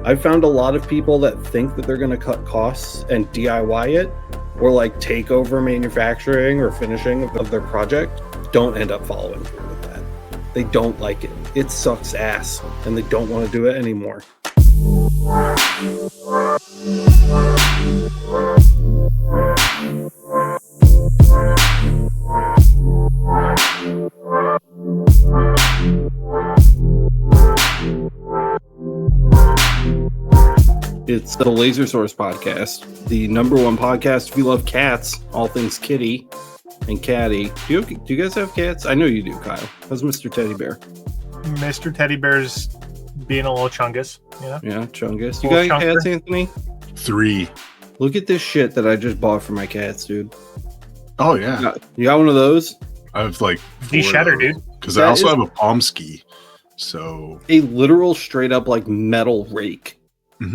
I've found a lot of people that think that they're going to cut costs and DIY it, or like take over manufacturing or finishing of their project, don't end up following through with that. They don't like it. It sucks ass, and they don't want to do it anymore. It's the Laser Source podcast, the #1 podcast if you love cats, all things kitty and catty. Do you guys have cats? I know you do, Kyle. How's Mr. Teddy Bear? Mr. Teddy Bear's being a little chungus, you know? Yeah, chungus. You got any cats, Anthony? 3. Look at this shit that I just bought for my cats, dude. Oh, yeah. You got one of those? I have like 4 shatter, dude. Because I also have a Pomsky. So a literal straight up like metal rake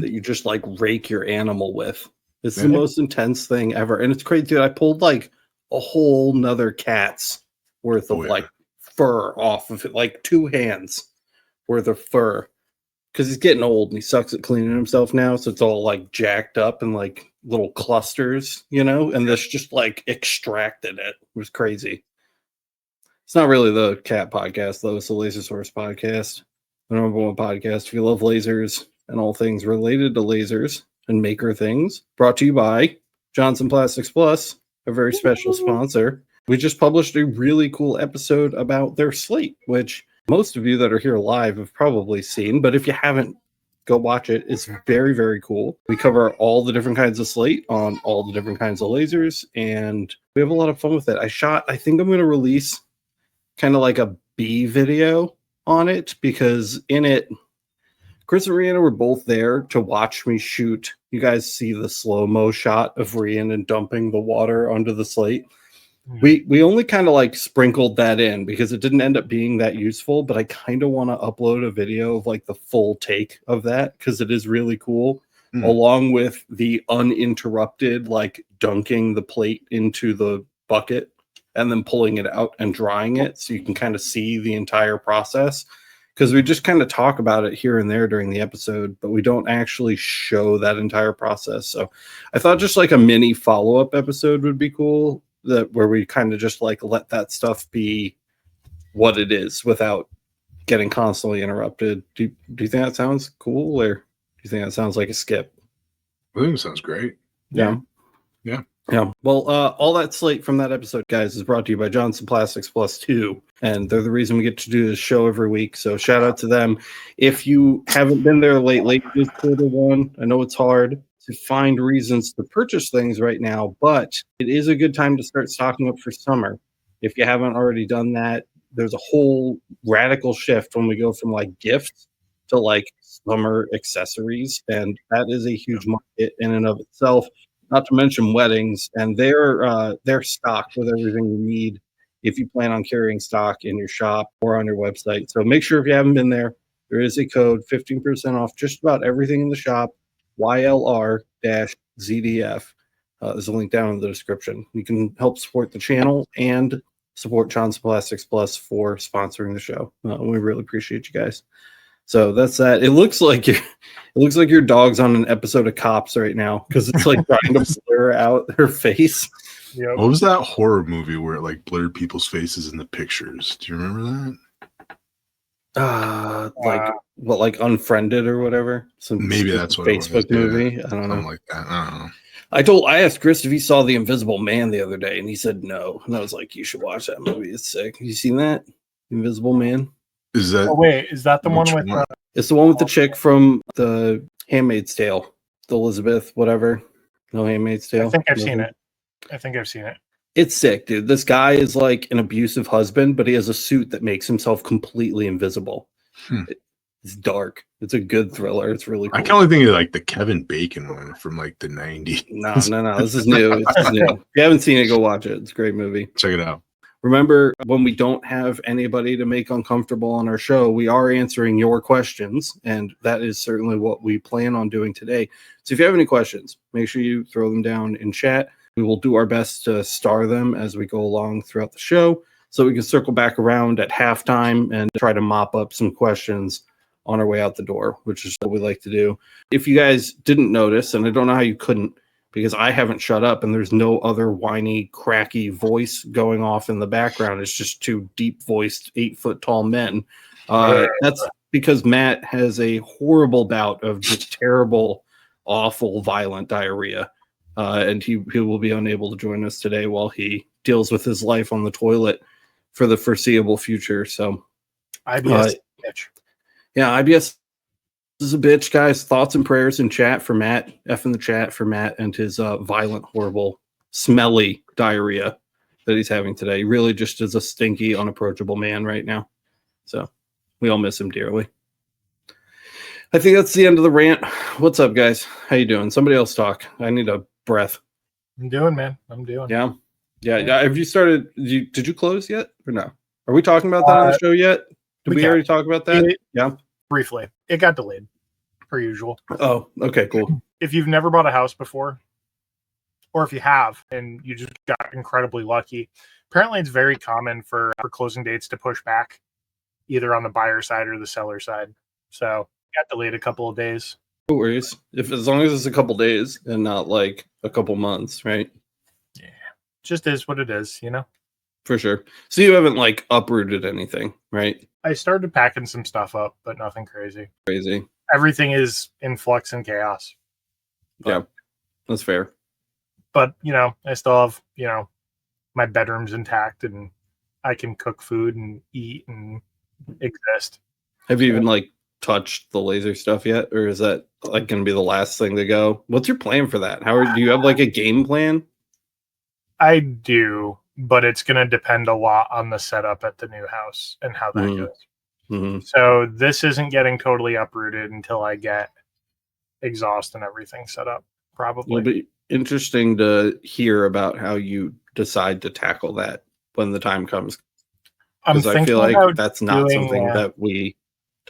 that you just like rake your animal with. It's the most intense thing ever. And it's crazy, dude. I pulled like a whole nother cat's worth of like fur off of it, like 2 hands worth of fur. Because he's getting old and he sucks at cleaning himself now. So it's all like jacked up and like little clusters, you know? And this just like extracted it. It was crazy. It's not really the cat podcast, though. It's the Laser Source podcast, the #1 podcast if you love lasers and all things related to lasers and maker things. Brought to you by Johnson Plastics Plus, a very special sponsor. We just published a really cool episode about their slate, which most of you that are here live have probably seen. But if you haven't, go watch it. It's very, very cool. We cover all the different kinds of slate on all the different kinds of lasers, and we have a lot of fun with it. I think I'm going to release kind of like a B video on it, because in it, Chris and Rihanna were both there to watch me shoot. You guys see the slow-mo shot of Rihanna dumping the water onto the slate. We only kind of like sprinkled that in because it didn't end up being that useful, but I kind of want to upload a video of like the full take of that because it is really cool, along with the uninterrupted like dunking the plate into the bucket and then pulling it out and drying it so you can kind of see the entire process. Because we just kind of talk about it here and there during the episode, but we don't actually show that entire process. So I thought just like a mini follow-up episode would be cool, that where we kind of just like let that stuff be what it is without getting constantly interrupted. Do you think that sounds cool, or do you think that sounds like a skip? I think it sounds great. Yeah. Well, all that slate from that episode, guys, is brought to you by Johnson Plastics Plus 2, and they're the reason we get to do this show every week. So shout out to them. If you haven't been there lately, this #1, I know it's hard to find reasons to purchase things right now, but it is a good time to start stocking up for summer. If you haven't already done that, there's a whole radical shift when we go from like gifts to like summer accessories, and that is a huge market in and of itself. Not to mention weddings, and they're stocked with everything you need if you plan on carrying stock in your shop or on your website. So make sure if you haven't been there, there is a code 15% off just about everything in the shop, YLR-ZDF. There's a link down in the description. You can help support the channel and support Johnson Plastics Plus for sponsoring the show. We really appreciate you guys. So that's that. It looks like your dog's on an episode of Cops right now because it's like trying to blur out her face. Yep. What was that horror movie where it like blurred people's faces in the pictures? Do you remember that? Like Unfriended or whatever. Maybe that's what Facebook movie. I don't know. Something like that. I don't know. I asked Chris if he saw The Invisible Man the other day, and he said no. And I was like, you should watch that movie. It's sick. Have you seen that? Invisible Man? Is that? Oh wait, is that the one with? It's the one with the chick from the Handmaid's Tale, the Elizabeth, whatever. No, Handmaid's Tale. I think I've seen it. It's sick, dude. This guy is like an abusive husband, but he has a suit that makes himself completely invisible. It's dark. It's a good thriller. It's really cool. I can only think of like the Kevin Bacon one from like the 90s. No. This is new. It's new. If you haven't seen it, go watch it. It's a great movie. Check it out. Remember, when we don't have anybody to make uncomfortable on our show, we are answering your questions, and that is certainly what we plan on doing today. So if you have any questions, make sure you throw them down in chat. We will do our best to star them as we go along throughout the show, so we can circle back around at halftime and try to mop up some questions on our way out the door, which is what we like to do. If you guys didn't notice, and I don't know how you couldn't, because I haven't shut up and there's no other whiny, cracky voice going off in the background. It's just two deep-voiced, 8-foot-tall men. That's because Matt has a horrible bout of just terrible, awful, violent diarrhea. And he will be unable to join us today while he deals with his life on the toilet for the foreseeable future. So, IBS bitch. Yeah, IBS is a bitch, guys. Thoughts and prayers in chat for Matt. F in the chat for Matt and his violent, horrible, smelly diarrhea that he's having today. He really just is a stinky, unapproachable man right now. So we all miss him dearly. I think that's the end of the rant. What's up, guys? How you doing? Somebody else talk. I need a breath. I'm doing, man. I'm doing. Yeah. Have you started? Did you close yet or no? Are we talking about that on the show yet? Did we already talk about that? Yeah. Briefly. It got delayed, per usual. Oh, okay, cool. If you've never bought a house before, or if you have and you just got incredibly lucky, apparently it's very common for closing dates to push back, either on the buyer side or the seller side. So it got delayed a couple of days. No worries. As long as it's a couple days and not like a couple months, right? Yeah. Just is what it is, you know? For sure. So you haven't like uprooted anything, right? I started packing some stuff up, but nothing crazy. Everything is in flux and chaos. Yeah, that's fair. But, you know, I still have, you know, my bedroom's intact and I can cook food and eat and exist. Have you even like touched the laser stuff yet? Or is that like going to be the last thing to go? What's your plan for that? Do you have like a game plan? I do, but it's going to depend a lot on the setup at the new house and how that goes. Mm-hmm. So this isn't getting totally uprooted until I get exhaust and everything set up, probably. It'll be interesting to hear about how you decide to tackle that when the time comes. Because I feel like that's not something that we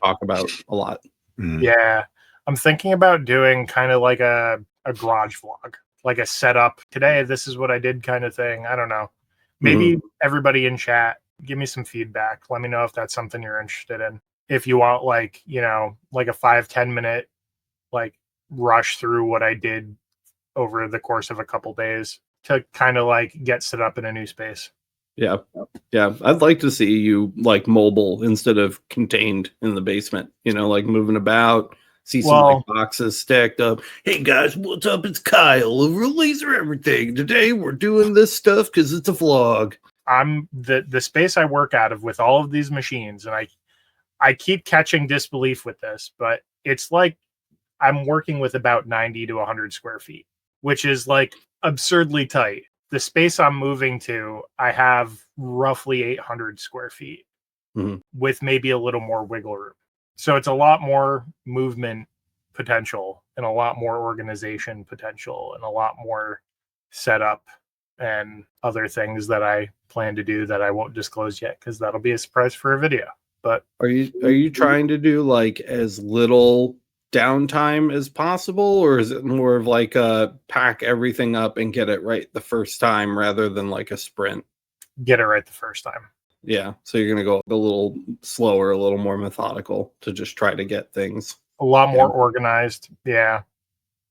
talk about a lot. Yeah. I'm thinking about doing kind of like a garage vlog, like a setup. Today, this is what I did kind of thing. I don't know. Maybe everybody in chat, give me some feedback. Let me know if that's something you're interested in. If you want like, you know, like a 5-10 minute like rush through what I did over the course of a couple days to kind of like get set up in a new space. Yeah. I'd like to see you like mobile instead of contained in the basement, you know, like moving about, see some like boxes stacked up. Hey guys, what's up? It's Kyle over at Laser Everything. Today we're doing this stuff because it's a vlog. I'm the space I work out of with all of these machines, and I keep catching disbelief with this, but it's like I'm working with about 90 to 100 square feet, which is like absurdly tight. The space I'm moving to, I have roughly 800 square feet with maybe a little more wiggle room. So it's a lot more movement potential and a lot more organization potential and a lot more setup and other things that I plan to do that I won't disclose yet because that'll be a surprise for a video. But are you trying to do like as little downtime as possible, or is it more of like pack everything up and get it right the first time rather than like a sprint? Get it right the first time. Yeah, so you're gonna go a little slower, a little more methodical to just try to get things a lot more organized. Yeah.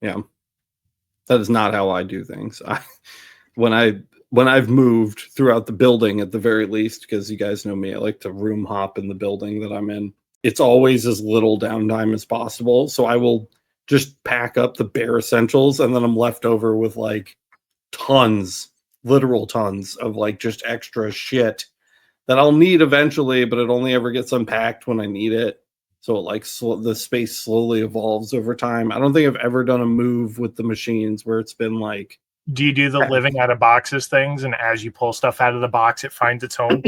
That is not how I do things. When I've moved throughout the building, at the very least, because you guys know me, I like to room hop in the building that I'm in. It's always as little downtime as possible. So I will just pack up the bare essentials, and then I'm left over with like literal tons of like just extra shit that I'll need eventually, but it only ever gets unpacked when I need it. So it like the space slowly evolves over time. I don't think I've ever done a move with the machines where it's been like, do you do the living out of boxes things, and as you pull stuff out of the box, it finds its home?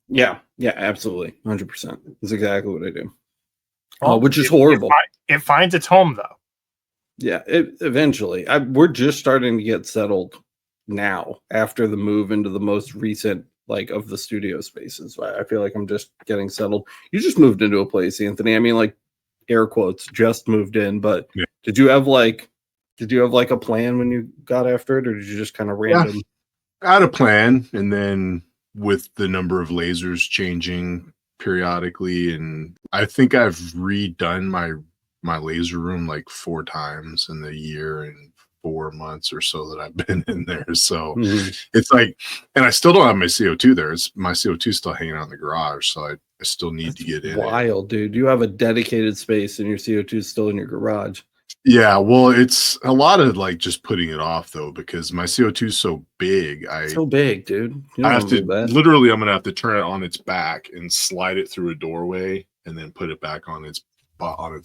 Yeah, absolutely. 100%. That's exactly what I do. Which is horrible. It finds its home, though. Yeah, eventually. We're just starting to get settled now after the move into the most recent, like, of the studio spaces. I feel like I'm just getting settled. You just moved into a place, Anthony. I mean, like, air quotes, just moved in, but did you have a plan when you got after it, or did you just kind of random? I had a plan, and then with the number of lasers changing periodically, and I think I've redone my laser room like 4 times in the year and 4 months or so that I've been in there. So it's like, and I still don't have my CO2 there. It's my CO2 still hanging out in the garage, so I still need to get in. Wild, dude. You have a dedicated space and your CO2 is still in your garage. Yeah, well, it's a lot of like just putting it off though, because my CO2 is so big. So big, dude. I have to literally, I'm gonna have to turn it on its back and slide it through a doorway and then put it back on its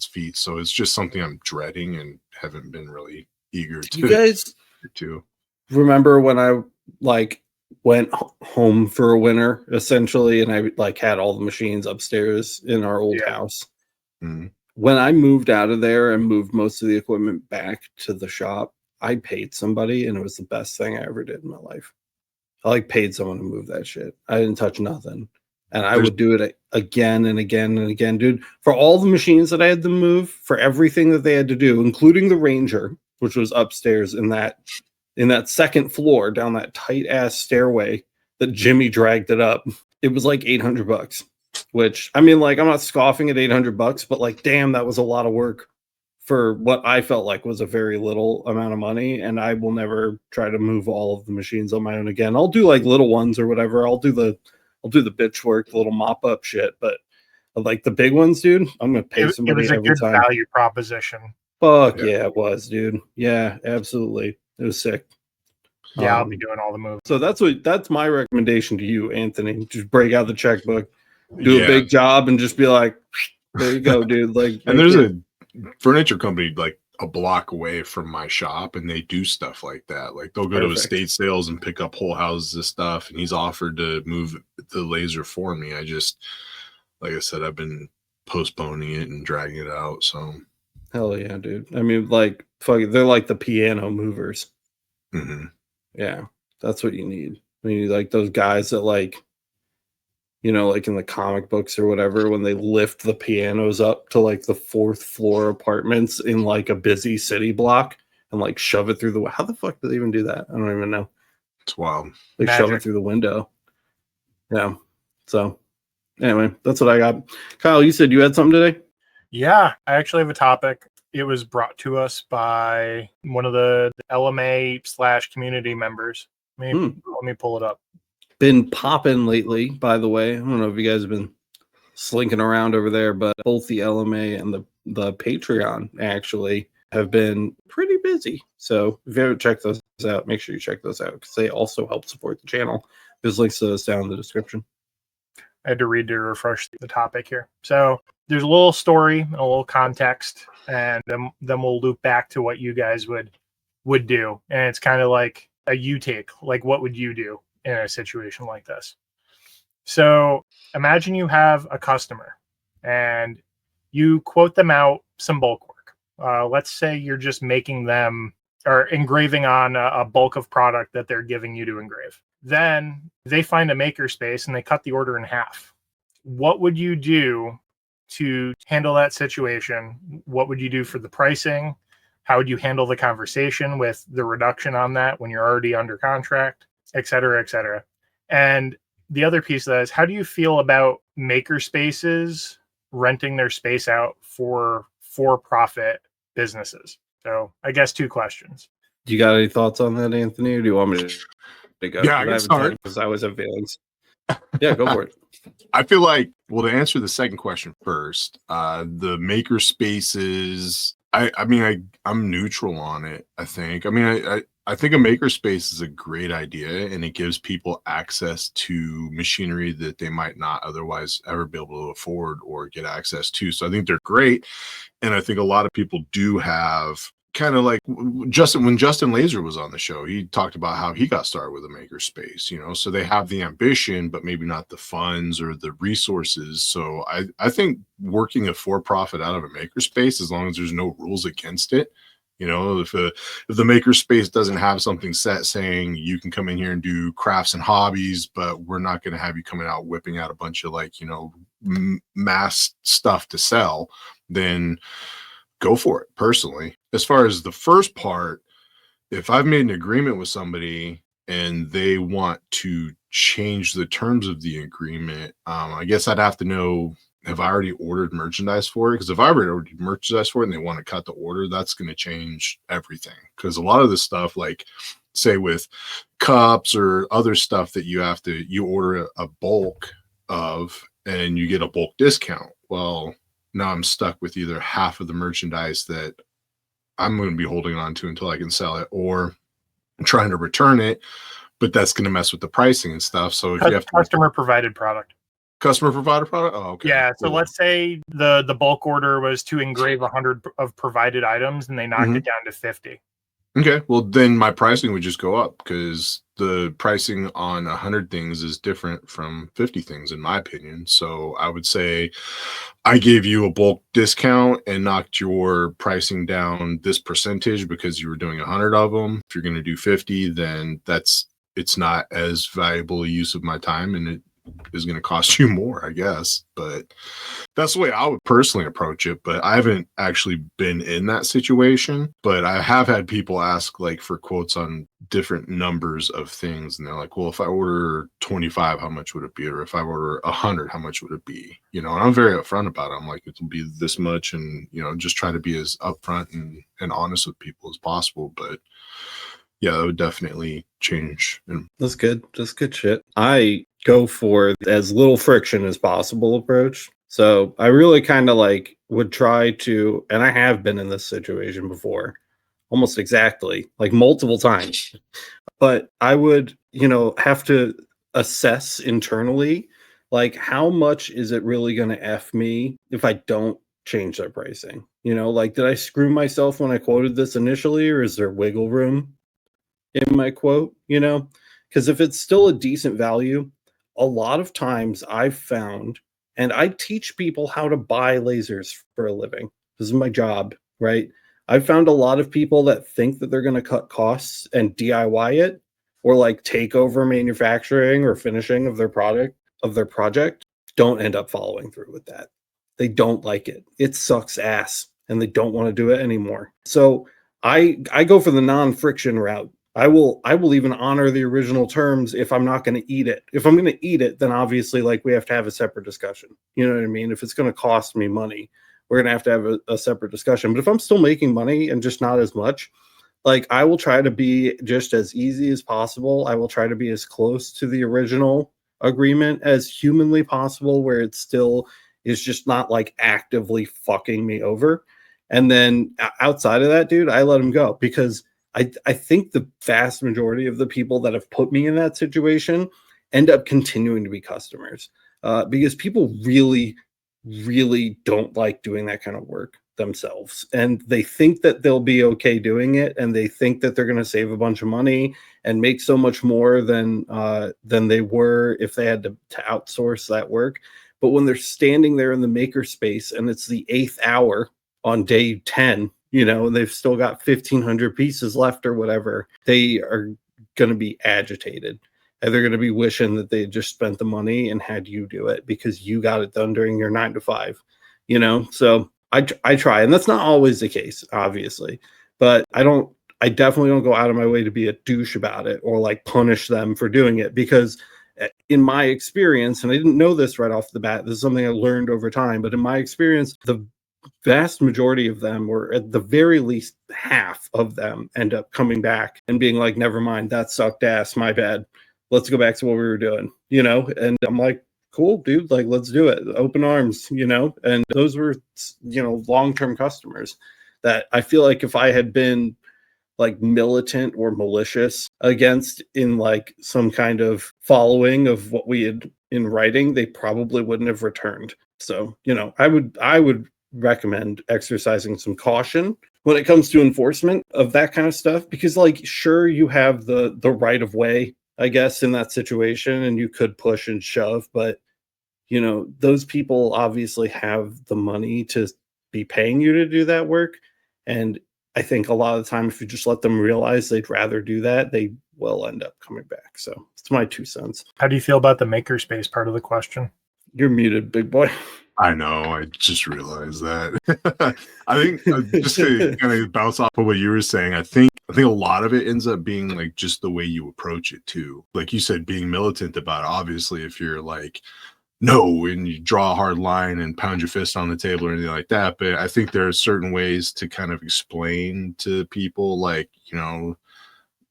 feet. So it's just something I'm dreading and haven't been really eager to. You guys remember when I like went home for a winter essentially, and I like had all the machines upstairs in our old house? When I moved out of there and moved most of the equipment back to the shop, I paid somebody, and it was the best thing I ever did in my life. I like paid someone to move that shit. I didn't touch nothing. And I would do it again and again and again, dude. For all the machines that I had to move, for everything that they had to do, including the Ranger, which was upstairs in that second floor down that tight ass stairway that Jimmy dragged it up, it was like $800. Which, I mean, like, I'm not scoffing at $800, but like, damn, that was a lot of work for what I felt like was a very little amount of money. And I will never try to move all of the machines on my own again. I'll do like little ones or whatever. I'll do the bitch work, the little mop up shit. But like the big ones, dude, I'm gonna pay somebody. It was a good value proposition. Fuck yeah, it was, dude. Yeah, absolutely. It was sick. Yeah, I'll be doing all the moves. So that's my recommendation to you, Anthony. Just break out the checkbook, do a big job, and just be like, there you go, dude. Like, and there's a furniture company like a block away from my shop, and they do stuff like that. Like they'll go to estate sales and pick up whole houses of stuff, and he's offered to move the laser for me. I just, like I said, I've been postponing it and dragging it out. So hell yeah, dude. I mean, like, fuck it, they're like the piano movers. Yeah, that's what you need. I mean, like those guys that, like, you know, like in the comic books or whatever, when they lift the pianos up to like the 4th floor apartments in like a busy city block and like shove it through the, how the fuck do they even do that? I don't even know. It's wild. They shove it through the window. Yeah. So anyway, that's what I got. Kyle, you said you had something today? Yeah, I actually have a topic. It was brought to us by one of the LMA/community members. Let me pull it up. Been popping lately, by the way. I don't know if you guys have been slinking around over there, but both the LMA and the Patreon actually have been pretty busy. So if you haven't checked those out, make sure you check those out because they also help support the channel. There's links to those down in the description. I had to read to refresh the topic here. So there's a little story, a little context, and then we'll loop back to what you guys would do. And it's kind of like a you take, like what would you do in a situation like this? So imagine you have a customer and you quote them out some bulk work. Let's say you're just making them or engraving on a bulk of product that they're giving you to engrave. Then they find a makerspace and they cut the order in half. What would you do to handle that situation? What would you do for the pricing? How would you handle the conversation with the reduction on that when you're already under contract, et cetera, et cetera? And the other piece of that is, how do you feel about makerspaces renting their space out for-profit businesses? So I guess 2 questions. Do you got any thoughts on that, Anthony, or do you want me to go? Yeah, I can start because I always have feelings. Yeah, go for it. I feel like, well, to answer the second question first, the maker spaces, I mean, I'm neutral on it, I think. I mean, I think a makerspace is a great idea, and it gives people access to machinery that they might not otherwise ever be able to afford or get access to. So I think they're great. And I think a lot of people do have kind of like when Justin Laser was on the show, he talked about how he got started with a makerspace, you know, so they have the ambition, but maybe not the funds or the resources. So I think working a for-profit out of a makerspace, as long as there's no rules against it, you know, if the makerspace doesn't have something set saying you can come in here and do crafts and hobbies, but we're not going to have you coming out whipping out a bunch of, like, you know, mass stuff to sell, then go for it. Personally, as far as the first part, if I've made an agreement with somebody and they want to change the terms of the agreement, I guess I'd have to know, have I already ordered merchandise for it? Because if I already ordered merchandise for it and they want to cut the order, that's going to change everything. Because a lot of the stuff, like say with cups or other stuff that you order a bulk of and you get a bulk discount. Well, now I'm stuck with either half of the merchandise that I'm going to be holding on to until I can sell it, or I'm trying to return it, but that's going to mess with the pricing and stuff. So if you have customer provided product. Customer provided product? Oh, okay. Yeah, so cool. let's say the bulk order was to engrave 100 of provided items and they knocked it down to 50. Okay, well then my pricing would just go up because the pricing on 100 things is different from 50 things in my opinion. So I would say I gave you a bulk discount and knocked your pricing down this percentage because you were doing 100 of them. If you're going to do 50, then it's not as valuable a use of my time, and it is going to cost you more, I guess. But that's the way I would personally approach it. But I haven't actually been in that situation, but I have had people ask like for quotes on different numbers of things, and they're like, well, if I order 25, how much would it be? Or if I order 100, how much would it be? You know, and I'm very upfront about it. I'm like, it'll be this much, and you know, just try to be as upfront and honest with people as possible. But yeah, that would definitely change. That's good. That's good shit. I go for as little friction as possible approach. So I really kind of like would try to, and I have been in this situation before, almost exactly, like multiple times. But I would, have to assess internally, like how much is it really going to F me if I don't change their pricing? Like did I screw myself when I quoted this initially, or is there wiggle room in my quote? Because if it's still a decent value, a lot of times I've found, and I teach people how to buy lasers for a living. This is my job, right? I've found a lot of people that think that they're going to cut costs and DIY it, or like take over manufacturing or finishing of their project, don't end up following through with that. They don't like it. It sucks ass and they don't want to do it anymore. So I go for the non-friction route. I will even honor the original terms if I'm not going to eat it. If I'm going to eat it, then obviously like we have to have a separate discussion. You know what I mean? If it's going to cost me money, we're going to have a separate discussion. But if I'm still making money and just not as much, like I will try to be just as easy as possible. I will try to be as close to the original agreement as humanly possible, where it still is just not like actively fucking me over. And then outside of that, dude, I let them go, because I think the vast majority of the people that have put me in that situation end up continuing to be customers, because people really, really don't like doing that kind of work themselves. And they think that they'll be okay doing it. And they think that they're going to save a bunch of money and make so much more than they were if they had to outsource that work. But when they're standing there in the maker space and it's the 8th hour on day 10, and they've still got 1,500 pieces left or whatever, they are going to be agitated. And they're going to be wishing that they just spent the money and had you do it because you got it done during your 9 to 5, So I try, and that's not always the case, obviously, but I definitely don't go out of my way to be a douche about it or like punish them for doing it, because in my experience, and I didn't know this right off the bat, this is something I learned over time, but in my experience, the vast majority of them, or at the very least half of them, end up coming back and being like, never mind, that sucked ass, my bad, let's go back to what we were doing, and I'm like, cool, dude, like let's do it, open arms, and those were long-term customers that I feel like if I had been like militant or malicious against in like some kind of following of what we had in writing, they probably wouldn't have returned. So I would recommend exercising some caution when it comes to enforcement of that kind of stuff, because like sure, you have the right of way, I guess, in that situation, and you could push and shove, but those people obviously have the money to be paying you to do that work. And I think a lot of the time, if you just let them realize they'd rather do that, they will end up coming back. So it's my 2 cents. How do you feel about the makerspace part of the question? You're muted, big boy. I know. I just realized that. I think just to kind of bounce off of what you were saying, I think a lot of it ends up being like just the way you approach it too. Like you said, being militant about it. Obviously, if you're like, no, and you draw a hard line and pound your fist on the table or anything like that. But I think there are certain ways to kind of explain to people, like, you know,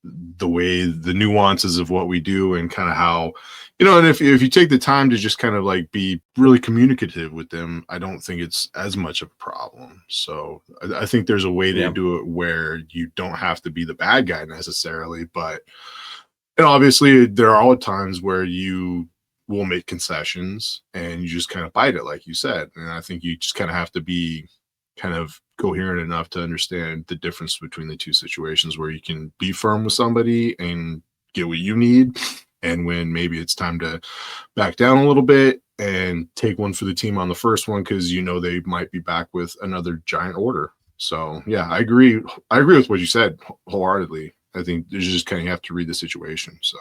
the way, the nuances of what we do and kind of how, you know, and if you take the time to just kind of like be really communicative with them, I don't think it's as much of a problem. So I think there's a way to do it where you don't have to be the bad guy necessarily, but and obviously there are times where you will make concessions and you just kind of bite it, like you said. And I think you just kind of have to be kind of coherent enough to understand the difference between the two situations, where you can be firm with somebody and get what you need, and when maybe it's time to back down a little bit and take one for the team on the first one, because you know they might be back with another giant order. So yeah, I agree with what you said wholeheartedly. I think you just kind of have to read the situation. So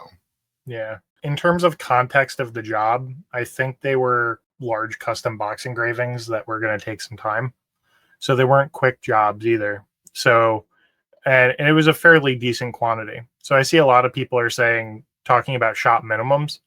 yeah, in terms of context of the job, I think they were large custom box engravings that were going to take some time. So they weren't quick jobs either. So, and it was a fairly decent quantity. So I see a lot of people are talking about shop minimums,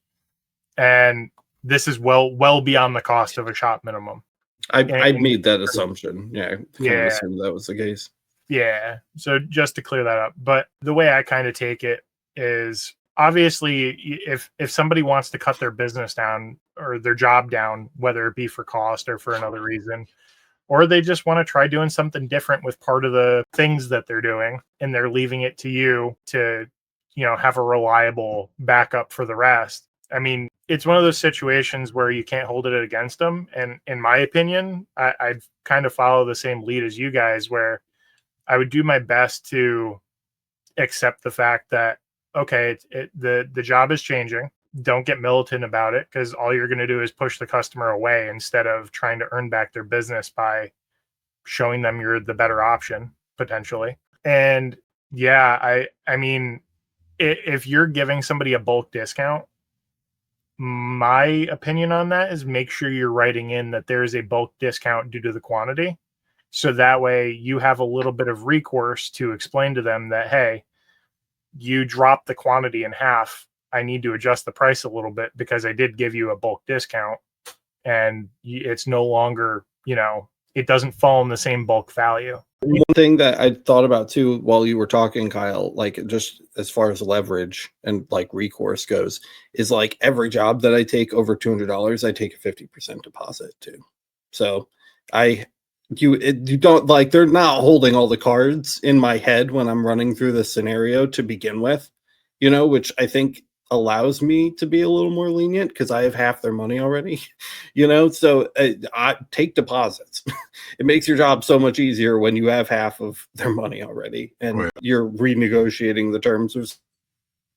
and this is well beyond the cost of a shop minimum. I made that assumption. Yeah. Kind of assumed that was the case. Yeah. So just to clear that up, but the way I kind of take it is, obviously, if somebody wants to cut their business down or their job down, whether it be for cost or for another reason, or they just want to try doing something different with part of the things that they're doing, and they're leaving it to you to, you know, have a reliable backup for the rest. I mean, it's one of those situations where you can't hold it against them. And in my opinion, I'd kind of follow the same lead as you guys, where I would do my best to accept the fact that, okay, the job is changing. Don't get militant about it, because all you're going to do is push the customer away instead of trying to earn back their business by showing them you're the better option potentially. And yeah, I mean, if you're giving somebody a bulk discount, my opinion on that is make sure you're writing in that there is a bulk discount due to the quantity. So that way you have a little bit of recourse to explain to them that, hey, you dropped the quantity in half. I need to adjust the price a little bit because I did give you a bulk discount, and it's no longer, you know, it doesn't fall in the same bulk value. One thing that I thought about too while you were talking, Kyle, like just as far as leverage and like recourse goes, is like every job that I take over $200, I take a 50% deposit too. So you don't, like, they're not holding all the cards in my head when I'm running through the scenario to begin with, you know, which I think allows me to be a little more lenient because I have half their money already, you know. So I take deposits. It makes your job so much easier when you have half of their money already and you're renegotiating the terms of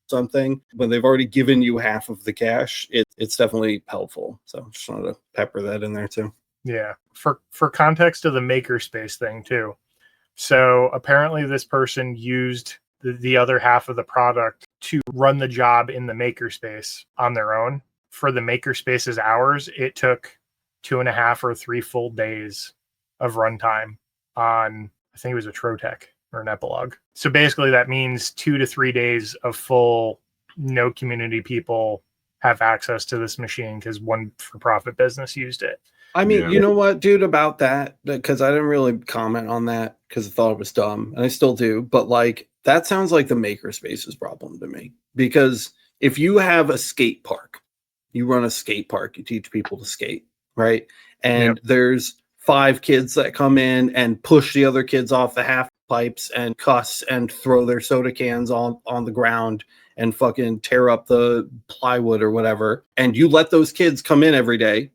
something when they've already given you half of the cash. It's definitely helpful. So just wanted to pepper that in there too. Yeah, for context of the makerspace thing too. So apparently this person used the other half of the product to run the job in the makerspace on their own. For the makerspace's hours, it took 2.5 or 3 full days of runtime on, I think it was a Trotec or an Epilogue. So basically that means 2 to 3 days of full, no community people have access to this machine because one for-profit business used it. I mean, you know what, dude, about that, because I didn't really comment on that because I thought it was dumb, and I still do. But like, that sounds like the makerspace's problem to me. Because if you have a skate park, you run a skate park, you teach people to skate, right? And there's 5 kids that come in and push the other kids off the half pipes and cuss and throw their soda cans on the ground and fucking tear up the plywood or whatever. And you let those kids come in every day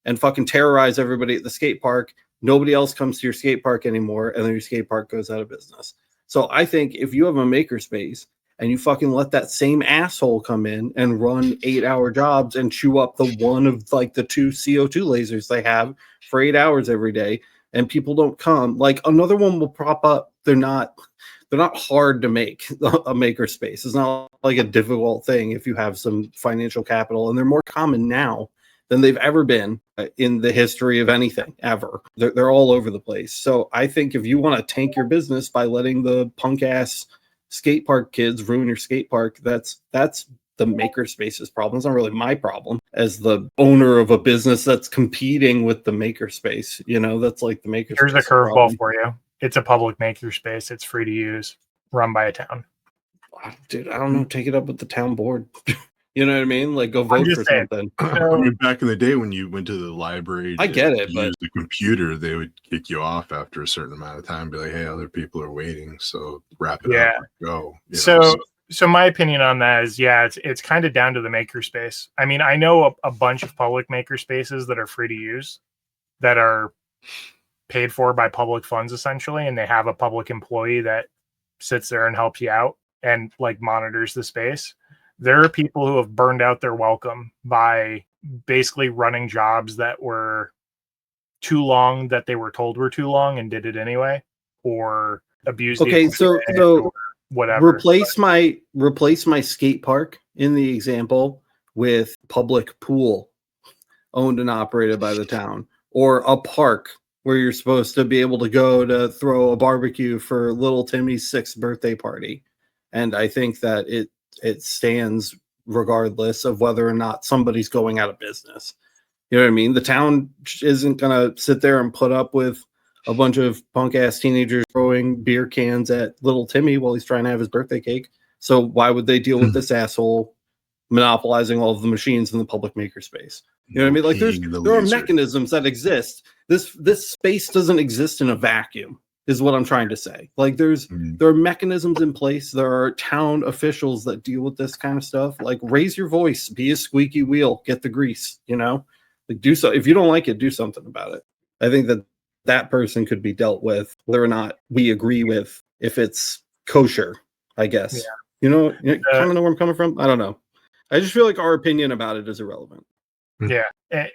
and fucking terrorize everybody at the skate park. Nobody else comes to your skate park anymore, and then your skate park goes out of business. So I think if you have a makerspace and you fucking let that same asshole come in and run 8-hour jobs and chew up the one of like the 2 CO2 lasers they have for 8 hours every day, and people don't come, like another one will prop up. They're not hard to make a makerspace. It's not like a difficult thing if you have some financial capital, and they're more common now than they've ever been in the history of anything ever. They're all over the place. So I think if you want to tank your business by letting the punk ass skate park kids ruin your skate park, that's the makerspace's problem. It's not really my problem as the owner of a business that's competing with the makerspace. You know, that's like the makerspace. Here's a curveball for you. It's a public makerspace. It's free to use, run by a town. Dude, I don't know. Take it up with the town board. You know what I mean? Like, go vote for something. I mean, back in the day when you went to the library, I get it, but use the computer, they would kick you off after a certain amount of time. Be like, "Hey, other people are waiting, so wrap it up, and go." So my opinion on that is, it's kind of down to the makerspace. I mean, I know a bunch of public makerspaces that are free to use, that are paid for by public funds essentially, and they have a public employee that sits there and helps you out and like monitors the space. There are people who have burned out their welcome by basically running jobs that were too long, that they were told were too long, and did it anyway, or abused. Okay, so whatever. Replace my skate park in the example with public pool owned and operated by the town, or a park where you're supposed to be able to go to throw a barbecue for little Timmy's 6th birthday party. And I think that it stands regardless of whether or not somebody's going out of business. You know what I mean? The town isn't going to sit there and put up with a bunch of punk ass teenagers throwing beer cans at little Timmy while he's trying to have his birthday cake. So why would they deal with this asshole monopolizing all of the machines in the public makerspace? You know what I mean? Like there are mechanisms that exist. This space doesn't exist in a vacuum, is what I'm trying to say. Like there are mechanisms in place. There are town officials that deal with this kind of stuff. Like raise your voice, be a squeaky wheel, get the grease, you know? Like do so. If you don't like it, do something about it. I think that person could be dealt with, whether or not we agree with if it's kosher, I guess. Yeah. You know, kind of know where I'm coming from. I don't know. I just feel like our opinion about it is irrelevant. Yeah.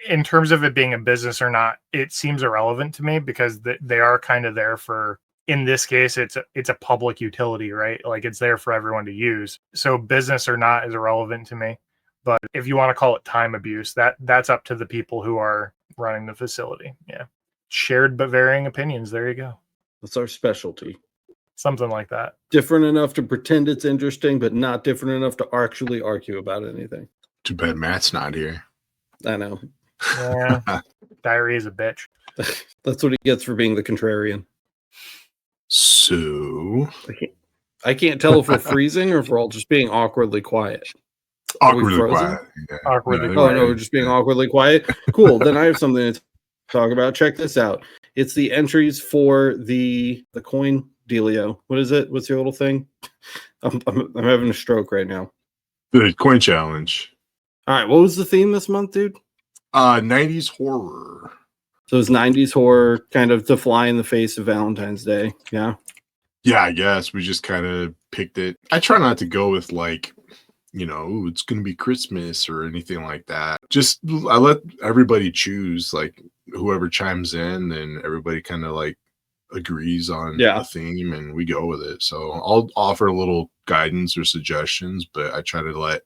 In terms of it being a business or not, it seems irrelevant to me because they are kind of there for, in this case, it's a public utility, right? Like it's there for everyone to use. So business or not is irrelevant to me. But if you want to call it time abuse, that's up to the people who are running the facility. Yeah. Shared but varying opinions. There you go. That's our specialty. Something like that. Different enough to pretend it's interesting, but not different enough to actually argue about anything. Too bad Matt's not here. I know. Yeah. Diarrhea is a bitch. That's what he gets for being the contrarian. So I can't tell if we're freezing or if we're all just being awkwardly quiet. Awkwardly quiet. Yeah. Awkwardly quiet. Oh no, we're just being awkwardly quiet. Cool. Then I have something to talk about. Check this out. It's the entries for the coin dealio. What is it? What's your little thing? I'm having a stroke right now. The coin challenge. All right. What was the theme this month, dude? 90s horror. So it's 90s horror, kind of to fly in the face of Valentine's Day. Yeah. Yeah, I guess we just kind of picked it. I try not to go with like, it's going to be Christmas or anything like that. Just I let everybody choose, like whoever chimes in, and everybody kind of like agrees on the theme and we go with it. So I'll offer a little guidance or suggestions, but I try to let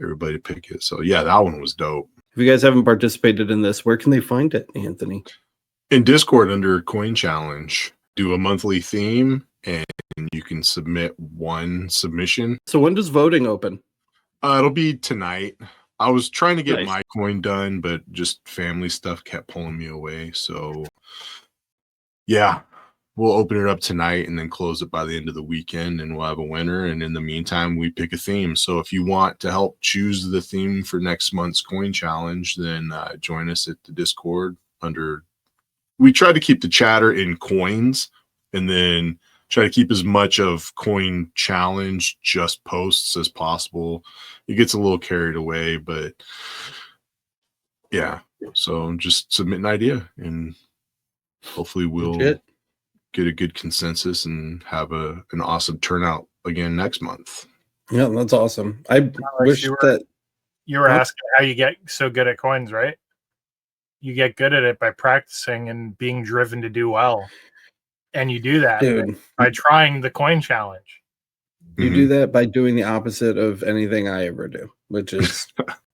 everybody pick it. So yeah, that one was dope. If you guys haven't participated in this, where can they find it, Anthony? In Discord under Coin Challenge. Do a monthly theme and you can submit one submission. So when does voting open? It'll be tonight. I was trying to get my coin done, but just family stuff kept pulling me away. So yeah, we'll open it up tonight and then close it by the end of the weekend, and we'll have a winner. And in the meantime, we pick a theme. So if you want to help choose the theme for next month's coin challenge, then join us at the Discord under. We try to keep the chatter in coins and then try to keep as much of coin challenge just posts as possible. It gets a little carried away, but yeah. So just submit an idea and hopefully we'll get a good consensus and have an awesome turnout again next month. Yeah, that's awesome. I wish that you were asking how you get so good at coins, right? You get good at it by practicing and being driven to do well. And you do that by trying the coin challenge. You do that by doing the opposite of anything I ever do, which is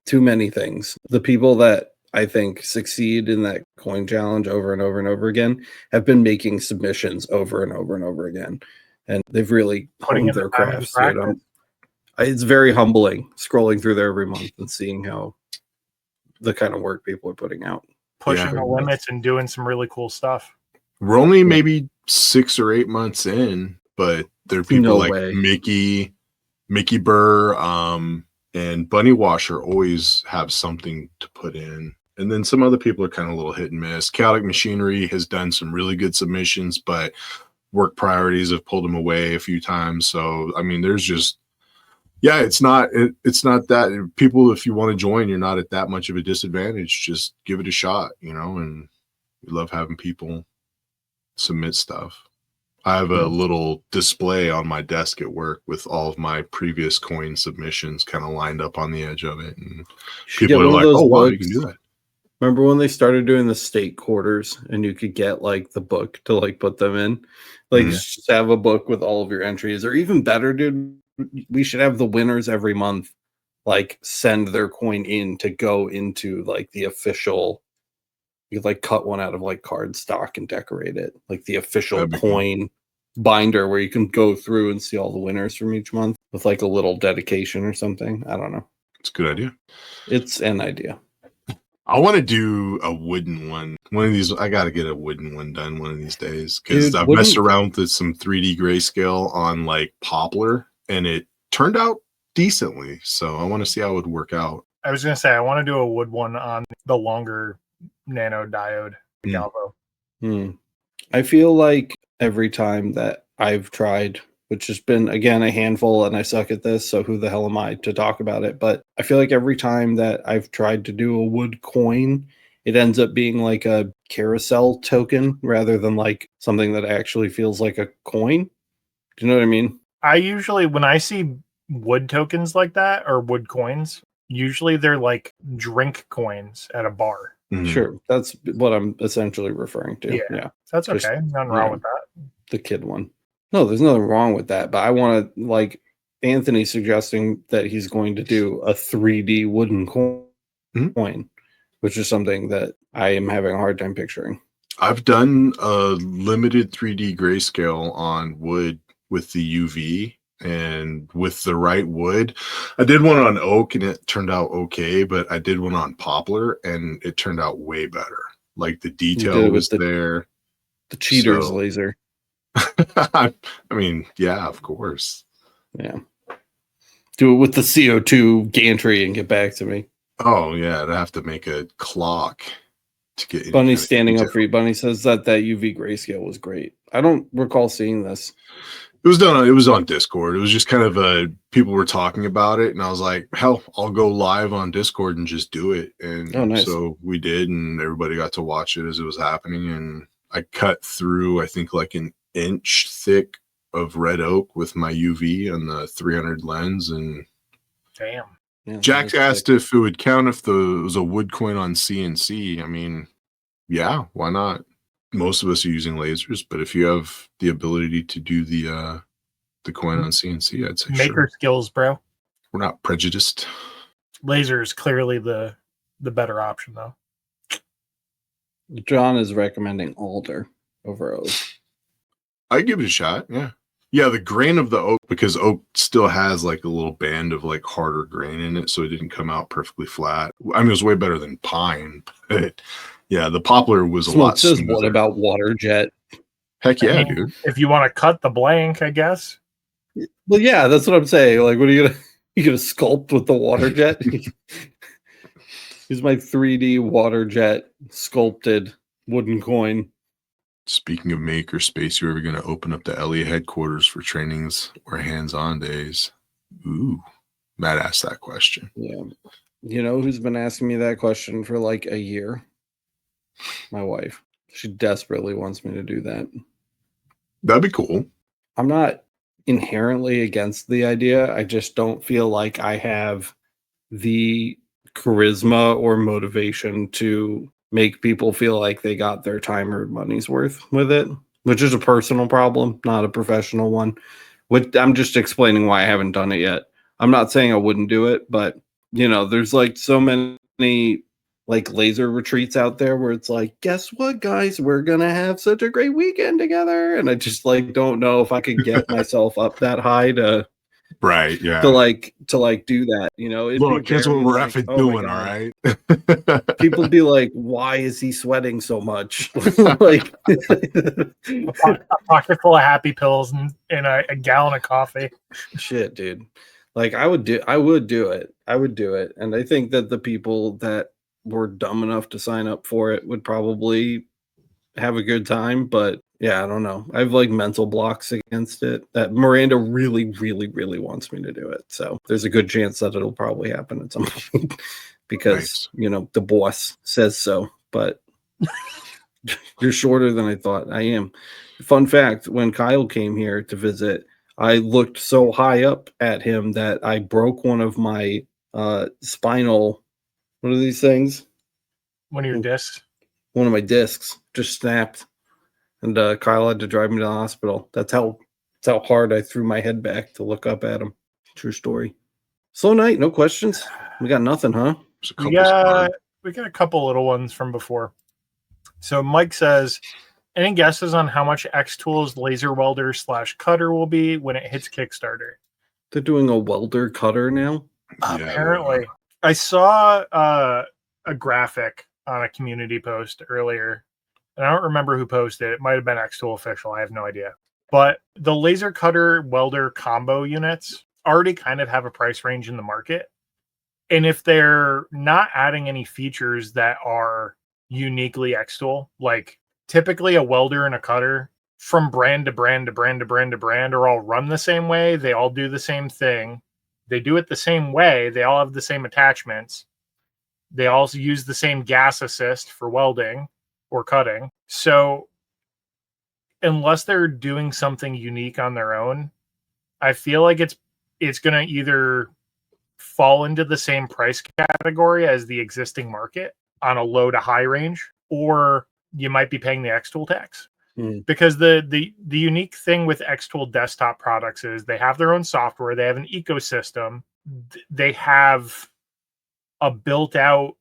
too many things. The people that I think succeed in that coin challenge over and over and over again have been making submissions over and over and over again. And they've really Putting honed in the their time and crafts. Dude. practice. It's very humbling scrolling through there every month and seeing how the kind of work people are putting out. Pushing the limits and doing some really cool stuff. We're only maybe 6 or 8 months in, but there are people like Mickey Burr, and Bunny Washer always have something to put in. And then some other people are kind of a little hit and miss. Chaotic Machinery has done some really good submissions, but work priorities have pulled them away a few times. So, I mean, there's just, it's not that people, if you want to join, you're not at that much of a disadvantage. Just give it a shot, and we love having people submit stuff. I have a little display on my desk at work with all of my previous coin submissions kind of lined up on the edge of it. And people are like, oh, wow, you can do that. Remember when they started doing the state quarters and you could get like the book to like put them in? Like just have a book with all of your entries. Or even better, dude, we should have the winners every month like send their coin in to go into like the official. You could like cut one out of like card stock and decorate it, like the official coin binder where you can go through and see all the winners from each month with like a little dedication or something. I don't know. It's a good idea. It's an idea. I want to do a wooden one. One of these, I got to get a wooden one done one of these days because I've messed around with some 3D grayscale on like Poplar and it turned out decently. So I want to see how it would work out. I was going to say, I want to do a wood one on the longer nano diode Galvo. I feel like every time that I've tried, which has been again a handful, and I suck at this, so who the hell am I to talk about it? But I feel like every time that I've tried to do a wood coin, it ends up being like a carousel token rather than like something that actually feels like a coin. Do you know what I mean? I usually, when I see wood tokens like that or wood coins, usually they're like drink coins at a bar. Sure, that's what I'm essentially referring to. Yeah. That's okay. Nothing wrong with that. The kid one. No, there's nothing wrong with that. But I want to, like Anthony suggesting that he's going to do a 3D wooden coin, which is something that I am having a hard time picturing. I've done a limited 3D grayscale on wood with the UV. And with the right wood, I did one on oak and it turned out okay, but I did one on poplar and it turned out way better. Like the detail was there. The cheater's laser. I mean, yeah, of course. Yeah. Do it with the CO2 gantry and get back to me. Oh, yeah. I'd have to make a clock to get Bunny's standing up for you. Bunny says that UV grayscale was great. I don't recall seeing this. It was on Discord. It was just kind of people were talking about it, and I was like, hell, I'll go live on Discord and just do it. And so we did, and everybody got to watch it as it was happening. And I cut through, I think, like an inch thick of red oak with my UV on the 300 lens. And damn. Yeah, Jack asked if it would count if it was a wood coin on CNC. I mean, yeah, why not? Most of us are using lasers, but if you have the ability to do the coin on CNC, I'd say maker skills, bro. We're not prejudiced. Laser is clearly the better option, though. John is recommending alder over oak. I'd give it a shot. Yeah, the grain of the oak, because oak still has like a little band of like harder grain in it, so it didn't come out perfectly flat. I mean, it was way better than pine, but yeah, the poplar was a lot smoother. What about water jet? Heck yeah, dude. If you want to cut the blank, I guess. Well, yeah, that's what I'm saying. Like, what are you gonna sculpt with the water jet? Here's my 3D water jet sculpted wooden coin. Speaking of makerspace, you ever going to open up the LE headquarters for trainings or hands-on days? Ooh, Matt asked that question. Yeah. You know who's been asking me that question for like a year? My wife. She desperately wants me to do that. That'd be cool. I'm not inherently against the idea. I just don't feel like I have the charisma or motivation to make people feel like they got their time or money's worth with it, which is a personal problem, not a professional one. I'm just explaining why I haven't done it yet. I'm not saying I wouldn't do it, but there's like so many like laser retreats out there where it's like, guess what, guys, we're gonna have such a great weekend together, and I just like don't know if I could get myself up that high to Right. Yeah. to do that. It'd Look, be here's what very we're like, effing oh my doing. All God. right. People be like, why is he sweating so much? Like a pocket full of happy pills and a gallon of coffee. shit, dude. Like I would do it. And I think that the people that were dumb enough to sign up for it would probably have a good time, but yeah, I don't know. I have like mental blocks against it. That Miranda really, really, really wants me to do it. So there's a good chance that it'll probably happen at some point because the boss says so. But you're shorter than I thought. I am. Fun fact, when Kyle came here to visit, I looked so high up at him that I broke one of my spinal, what are these things? One of your discs? One of my discs just snapped. And Kyle had to drive me to the hospital. That's how hard I threw my head back to look up at him. True story. Slow night, no questions. We got nothing, huh? We got a couple little ones from before. So Mike says, any guesses on how much xTool's laser welder / cutter will be when it hits Kickstarter? They're doing a welder cutter now? Apparently. I saw a graphic on a community post earlier, and I don't remember who posted it. It might have been xTool official. I have no idea. But the laser cutter welder combo units already kind of have a price range in the market. And if they're not adding any features that are uniquely xTool, like typically a welder and a cutter from brand to brand to brand to brand to brand are all run the same way. They all do the same thing. They do it the same way. They all have the same attachments. They also use the same gas assist for welding or cutting. So unless they're doing something unique on their own, I feel like it's going to either fall into the same price category as the existing market on a low to high range, or you might be paying the xTool tax. Because the unique thing with xTool desktop products is they have their own software, they have an ecosystem, they have a built out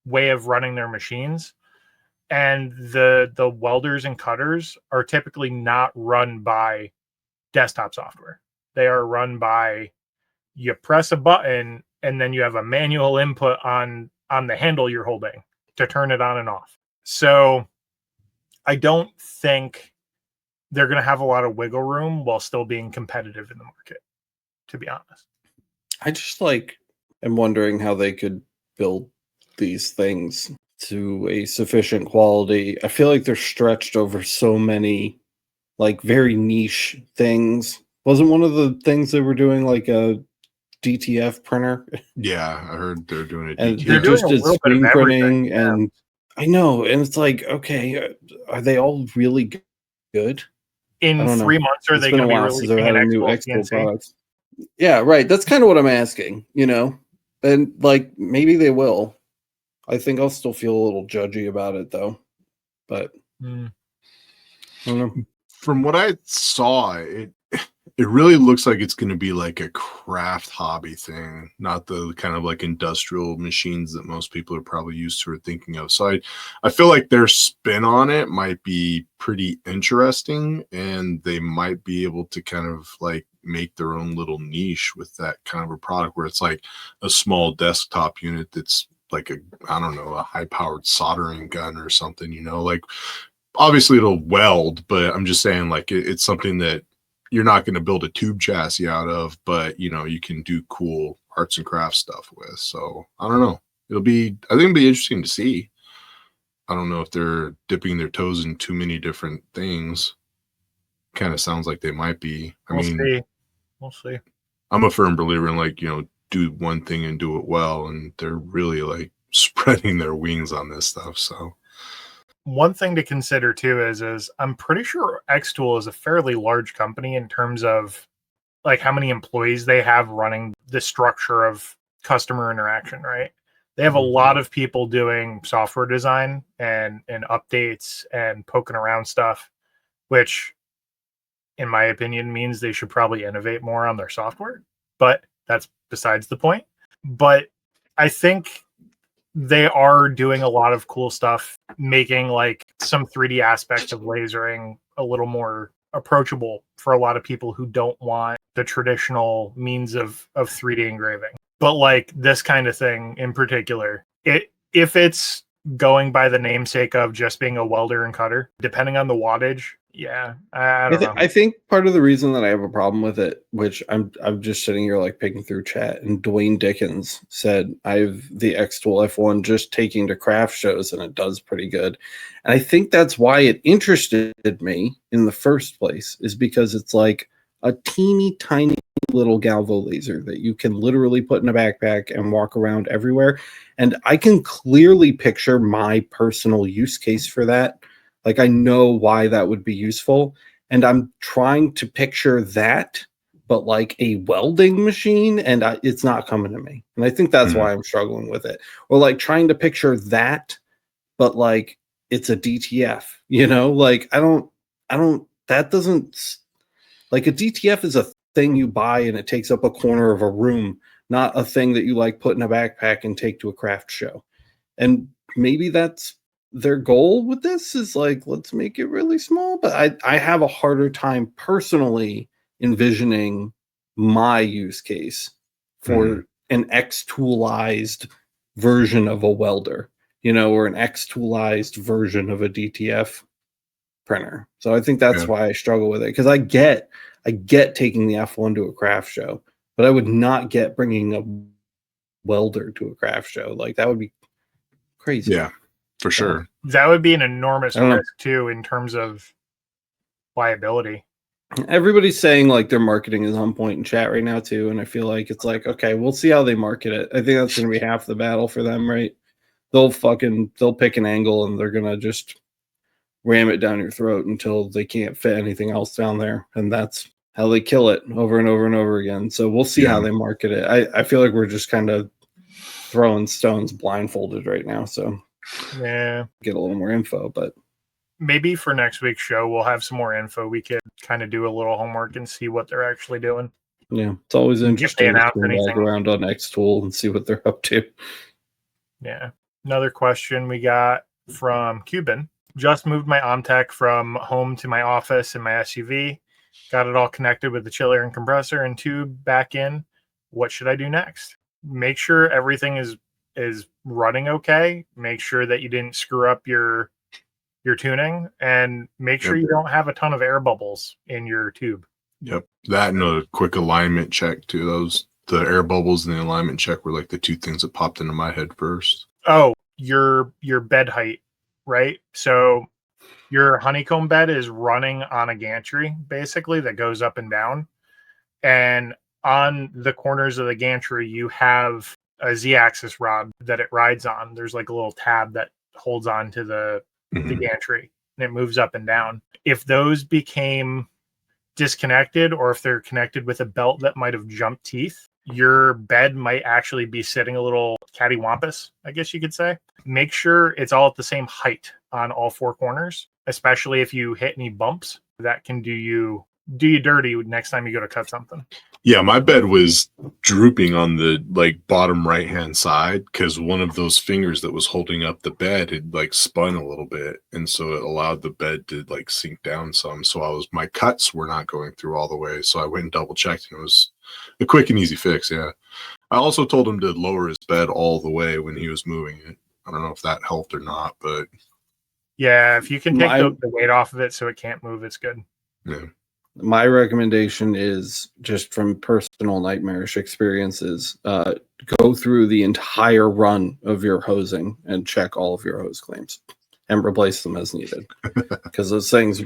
way of running their machines, and the welders and cutters are typically not run by desktop software. They are run by, you press a button and then you have a manual input on the handle you're holding to turn it on and off. So I don't think they're going to have a lot of wiggle room while still being competitive in the market, to be honest. I just am wondering how they could build these things to a sufficient quality. I feel like they're stretched over so many like very niche things. Wasn't one of the things they were doing like a DTF printer? Yeah, I heard they're doing it. And they just did screen printing, and I know, and it's like, okay, are they all really good? In 3 months, are they going to be releasing an new xTool products? Yeah, right. That's kind of what I'm asking, and like maybe they will. I think I'll still feel a little judgy about it though, but I don't know. From what I saw, it really looks like it's going to be like a craft hobby thing, not the kind of like industrial machines that most people are probably used to or thinking of. So I feel like their spin on it might be pretty interesting, and they might be able to kind of like make their own little niche with that kind of a product where it's like a small desktop unit that's like a high powered soldering gun or something, like obviously it'll weld, but I'm just saying like it's something that you're not going to build a tube chassis out of, but you can do cool arts and crafts stuff with. So I don't know. I think it'll be interesting to see. I don't know if they're dipping their toes in too many different things. Kind of sounds like they might be. We'll see. I'm a firm believer in like, do one thing and do it well. And they're really like spreading their wings on this stuff. So one thing to consider too is I'm pretty sure xTool is a fairly large company in terms of like how many employees they have running the structure of customer interaction, right? They have a lot of people doing software design and updates and poking around stuff, which in my opinion means they should probably innovate more on their software, but that's besides the point. But I think they are doing a lot of cool stuff, making like some 3D aspects of lasering a little more approachable for a lot of people who don't want the traditional means of 3D engraving. But like this kind of thing in particular, if it's going by the namesake of just being a welder and cutter, depending on the wattage, yeah, I don't know. I think part of the reason that I have a problem with it, which I'm just sitting here like picking through chat, and Dwayne Dickens said I have the xTool F1 just taking to craft shows and it does pretty good. And I think that's why it interested me in the first place, is because it's like a teeny tiny little galvo laser that you can literally put in a backpack and walk around everywhere. And I can clearly picture my personal use case for that. Like, I know why that would be useful. And I'm trying to picture that, but like a welding machine, and it's not coming to me. And I think that's why I'm struggling with it. Or like trying to picture that, but like it's a DTF, you know? Like, that doesn't, like a DTF is a thing you buy and it takes up a corner of a room, not a thing that you like put in a backpack and take to a craft show. And maybe that's their goal with this, is like, let's make it really small. But I have a harder time personally envisioning my use case for an xToolized version of a welder, you know, or an xToolized version of a DTF printer. So I think that's why I struggle with it, because I get taking the F1 to a craft show, but I would not get bringing a welder to a craft show. Like, that would be crazy. Yeah, for sure. That would be an enormous risk too, in terms of liability. Everybody's saying like their marketing is on point in chat right now too, and I feel like it's like, okay, we'll see how they market it. I think that's going to be half the battle for them, right? They'll pick an angle and they're going to just ram it down your throat until they can't fit anything else down there, and that's how they kill it over and over and over again. So we'll see how they market it. I feel like we're just kind of throwing stones blindfolded right now, so yeah, get a little more info. But maybe for next week's show we'll have some more info. We could kind of do a little homework and see what they're actually doing. Yeah, it's always interesting to walk around on xTool and see what they're up to. Yeah. Another question we got from Cuban. Just moved my Omtech from home to my office in my SUV. Got it all connected with the chiller and compressor and tube back in. What should I do next? Make sure everything is running okay. Make sure that you didn't screw up your tuning, and make sure you don't have a ton of air bubbles in your tube. Yep. That and a quick alignment check too. The air bubbles and the alignment check were like the two things that popped into my head first. Oh, your bed height, right? So your honeycomb bed is running on a gantry, basically, that goes up and down. And on the corners of the gantry, you have a Z-axis rod that it rides on. There's like a little tab that holds on to the gantry, and it moves up and down. If those became disconnected, or if they're connected with a belt that might have jumped teeth, your bed might actually be sitting a little cattywampus, I guess you could say. Make sure it's all at the same height on all four corners, especially if you hit any bumps. That can do you dirty next time you go to cut something. Yeah, my bed was drooping on the like bottom right hand side because one of those fingers that was holding up the bed had like spun a little bit, and so it allowed the bed to like sink down some. So my cuts were not going through all the way. So I went and double checked, and it was a quick and easy fix. Yeah, I also told him to lower his bed all the way when he was moving it. I don't know if that helped or not, but yeah, if you can take the weight off of it so it can't move, it's good. Yeah. My recommendation is, just from personal nightmarish experiences, go through the entire run of your hosing and check all of your hose claims and replace them as needed. Because those things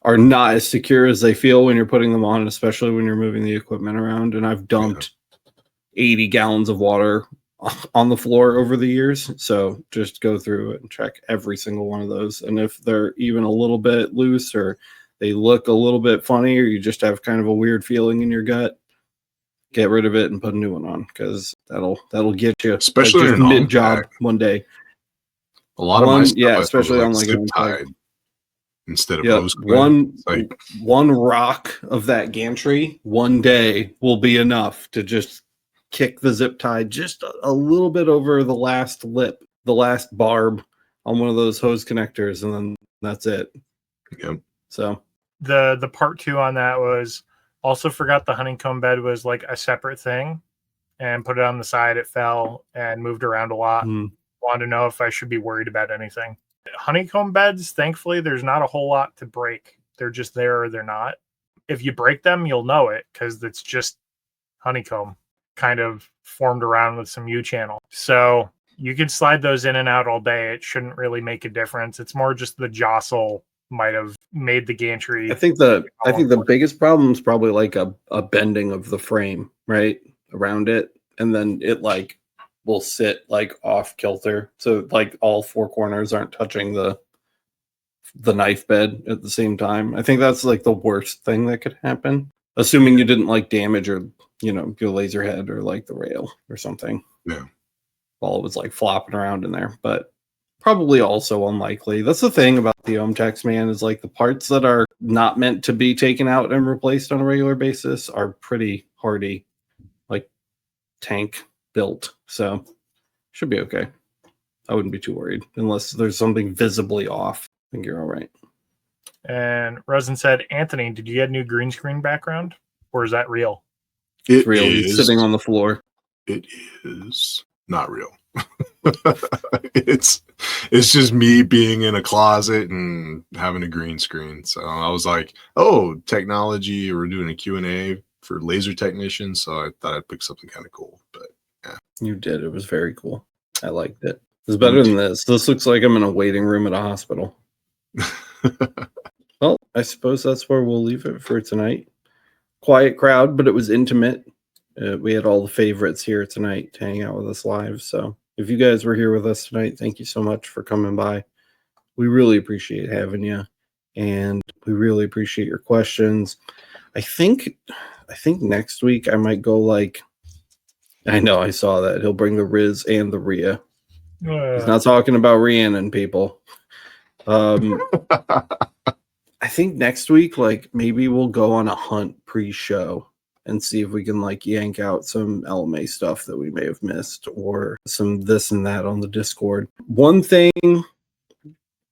are not as secure as they feel when you're putting them on, especially when you're moving the equipment around. And I've dumped 80 gallons of water on the floor over the years. So just go through it and check every single one of those. And if they're even a little bit loose, or they look a little bit funny, or you just have kind of a weird feeling in your gut, get rid of it and put a new one on, because that'll get you, especially like, mid job one day. A lot of my stuff, especially on like zip tied instead of hose one rock of that gantry one day will be enough to just kick the zip tie just a little bit over the last lip, the last barb on one of those hose connectors, and then that's it. Yep. So the part 2 on that was also forgot the honeycomb bed was like a separate thing, and put it on the side. It fell and moved around a lot. Wanted to know if I should be worried about anything. Honeycomb beds, thankfully, there's not a whole lot to break. They're just there or they're not. If you break them, you'll know it because it's just honeycomb kind of formed around with some U-channel. So you can slide those in and out all day. It shouldn't really make a difference. It's more just the jostle might have made the gantry. I think the biggest problem is probably like a bending of the frame, right, around it, and then it like will sit like off kilter, so like all 4 corners aren't touching the knife bed at the same time. I think that's like the worst thing that could happen, assuming you didn't like damage or your laser head or like the rail or something. Yeah, while it was like flopping around in there, but probably also unlikely. That's the thing about the Omtex, man, is like the parts that are not meant to be taken out and replaced on a regular basis are pretty hardy, like tank built. So should be okay. I wouldn't be too worried unless there's something visibly off. I think you're all right. And Rosen said, Anthony, did you get a new green screen background, or is that real? It's real. He's sitting on the floor. It is not real. It's just me being in a closet and having a green screen. So I was like, oh, technology, we're doing a Q&A for laser technicians, so I thought I'd pick something kind of cool. But yeah, you did. It was very cool. I liked it. It's better than this. This looks like I'm in a waiting room at a hospital. Well, I suppose that's where we'll leave it for tonight. Quiet crowd, but it was intimate. We had all the favorites here tonight to hang out with us live. So if you guys were here with us tonight, thank you so much for coming by. We really appreciate having you, and we really appreciate your questions. I think next week I might go like, I know I saw that he'll bring the Riz and the Rhea. He's not talking about Rhiannon, people. I think next week, like maybe we'll go on a hunt pre-show and see if we can like yank out some LMA stuff that we may have missed or some this and that on the Discord. One thing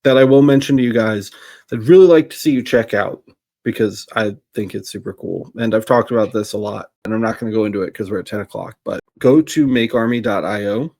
that I will mention to you guys, I'd really like to see you check out because I think it's super cool. And I've talked about this a lot, and I'm not going to go into it because we're at 10 o'clock, but go to makearmy.io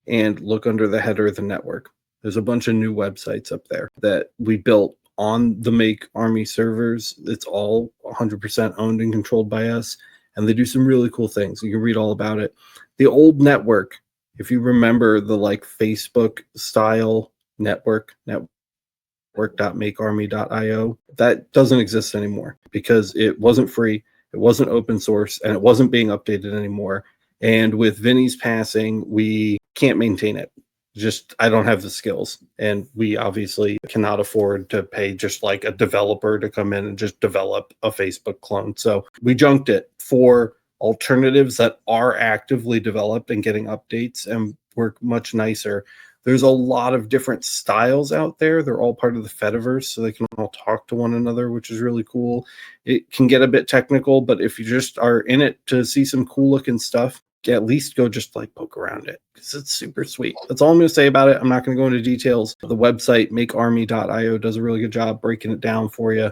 and look under the header of the network. There's a bunch of new websites up there that we built on the Make Army servers. It's all 100% owned and controlled by us, and they do some really cool things. You can read all about it. The old network, if you remember the like Facebook style network.makearmy.io, that doesn't exist anymore because it wasn't free, it wasn't open source, and it wasn't being updated anymore. And with Vinny's passing, we can't maintain it. Just, I don't have the skills, and we obviously cannot afford to pay just like a developer to come in and just develop a Facebook clone. So we junked it for alternatives that are actively developed and getting updates and work much nicer. There's a lot of different styles out there. They're all part of the Fediverse, so they can all talk to one another, which is really cool. It can get a bit technical, but if you just are in it to see some cool looking stuff, at least go just like poke around it because it's super sweet. That's all I'm going to say about it. I'm not going to go into details. The website makearmy.io does a really good job breaking it down for you.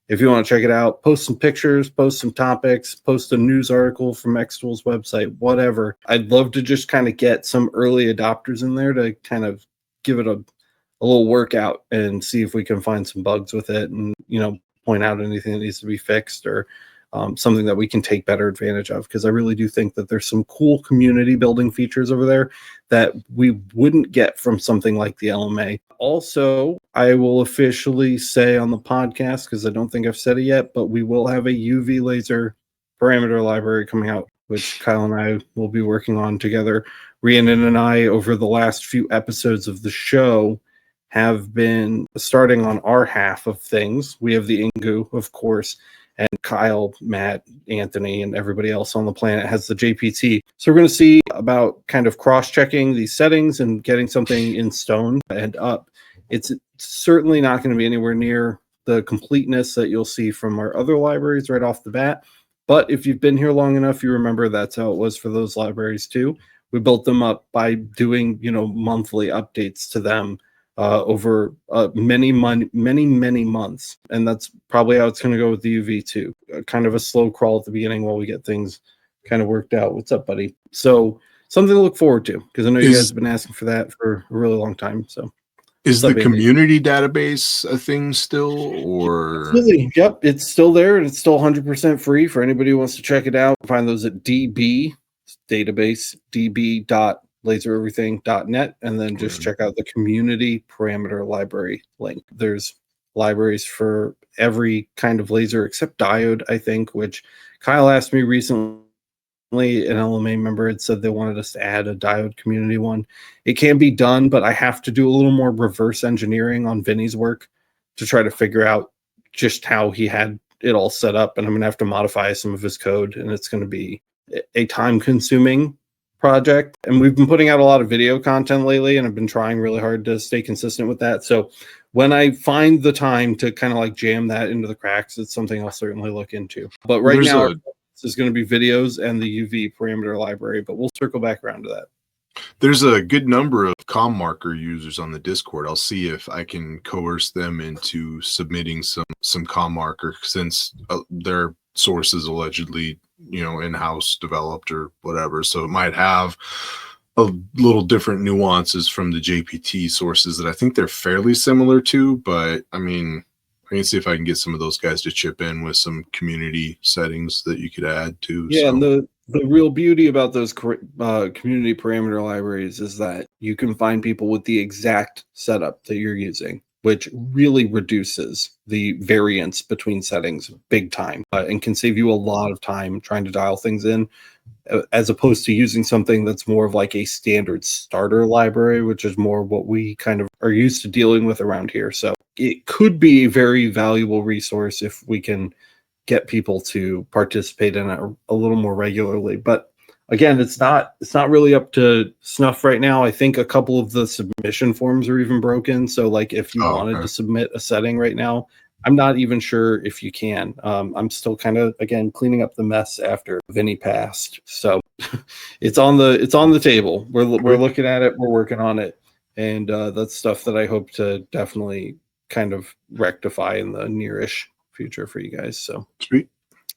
If you want to check it out, post some pictures, post some topics, post a news article from xTool's website, whatever. I'd love to just kind of get some early adopters in there to kind of give it a little workout and see if we can find some bugs with it and, point out anything that needs to be fixed or something that we can take better advantage of, because I really do think that there's some cool community building features over there that we wouldn't get from something like the LMA. Also, I will officially say on the podcast, because I don't think I've said it yet, but we will have a UV laser parameter library coming out, which Kyle and I will be working on together. Rhiannon and I, over the last few episodes of the show, have been starting on our half of things. We have the Ingu, of course, and Kyle, Matt, Anthony, and everybody else on the planet has the JPT. So we're going to see about kind of cross-checking these settings and getting something in stone and up. It's certainly not going to be anywhere near the completeness that you'll see from our other libraries right off the bat, But if you've been here long enough, you remember that's how it was for those libraries too. We built them up by doing, monthly updates to them over many months. And that's probably how it's going to go with the UV too. Kind of a slow crawl at the beginning while we get things kind of worked out. What's up, buddy? So something to look forward to, because I know you guys have been asking for that for a really long time. So is the community database a thing still, or? Absolutely. Yep, it's still there, and it's still 100% free for anybody who wants to check it out. Find those at DB database db.lasereverything.net, and then just check out the community parameter library link. There's libraries for every kind of laser except diode, I think, which Kyle asked me recently. An LMA member had said they wanted us to add a diode community one. It can be done, but I have to do a little more reverse engineering on Vinny's work to try to figure out just how he had it all set up, and I'm going to have to modify some of his code, and it's going to be a time-consuming project. And we've been putting out a lot of video content lately, and I've been trying really hard to stay consistent with that. So when I find the time to kind of like jam that into the cracks, it's something I'll certainly look into. But right now, this is going to be videos and the UV parameter library, but we'll circle back around to that. There's a good number of com marker users on the Discord. I'll see if I can coerce them into submitting some com marker, since their source is allegedly, in-house developed or whatever. So it might have a little different nuances from the JPT sources that I think they're fairly similar to, but I mean, I can see if I can get some of those guys to chip in with some community settings that you could add to. Yeah, so. And the real beauty about those community parameter libraries is that you can find people with the exact setup that you're using, which really reduces the variance between settings big time, and can save you a lot of time trying to dial things in, as opposed to using something that's more of like a standard starter library, which is more what we kind of are used to dealing with around here. So it could be a very valuable resource if we can get people to participate in it a little more regularly. But again, it's not really up to snuff right now. I think a couple of the submission forms are even broken. So like if you wanted to submit a setting right now, I'm not even sure if you can. I'm still kind of, again, cleaning up the mess after Vinny passed. So it's on the table. We're looking at it. We're working on it. And that's stuff that I hope to definitely kind of rectify in the nearish future for you guys. So sweet.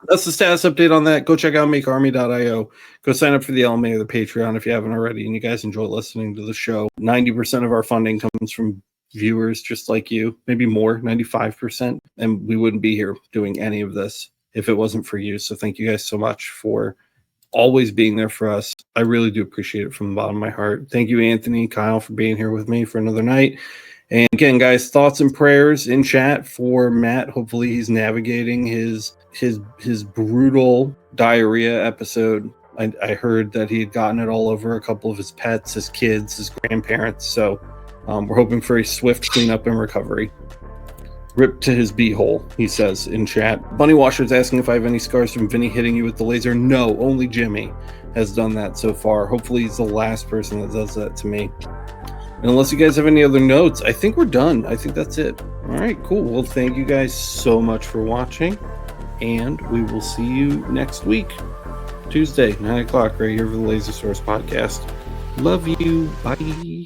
That's the status update on that. Go check out makearmy.io. Go sign up for the LMA or the Patreon if you haven't already, and you guys enjoy listening to the show. 90% of our funding comes from viewers just like you, maybe more, 95%, and we wouldn't be here doing any of this if it wasn't for you. So thank you guys so much for always being there for us. I really do appreciate it from the bottom of my heart. Thank you, Anthony, Kyle, for being here with me for another night. And again, guys, thoughts and prayers in chat for Matt. Hopefully he's navigating his brutal diarrhea episode. I heard that he had gotten it all over a couple of his pets, his kids, his grandparents. So we're hoping for a swift cleanup and recovery. Rip to his beehole, he says in chat. Bunny Washer's asking if I have any scars from Vinny hitting you with the laser. No, only Jimmy has done that so far. Hopefully he's the last person that does that to me. And unless you guys have any other notes, I think we're done. I think that's it. All right, cool. Well, thank you guys so much for watching, and we will see you next week, Tuesday, 9 o'clock, right here for the Laser Source Podcast. Love you. Bye.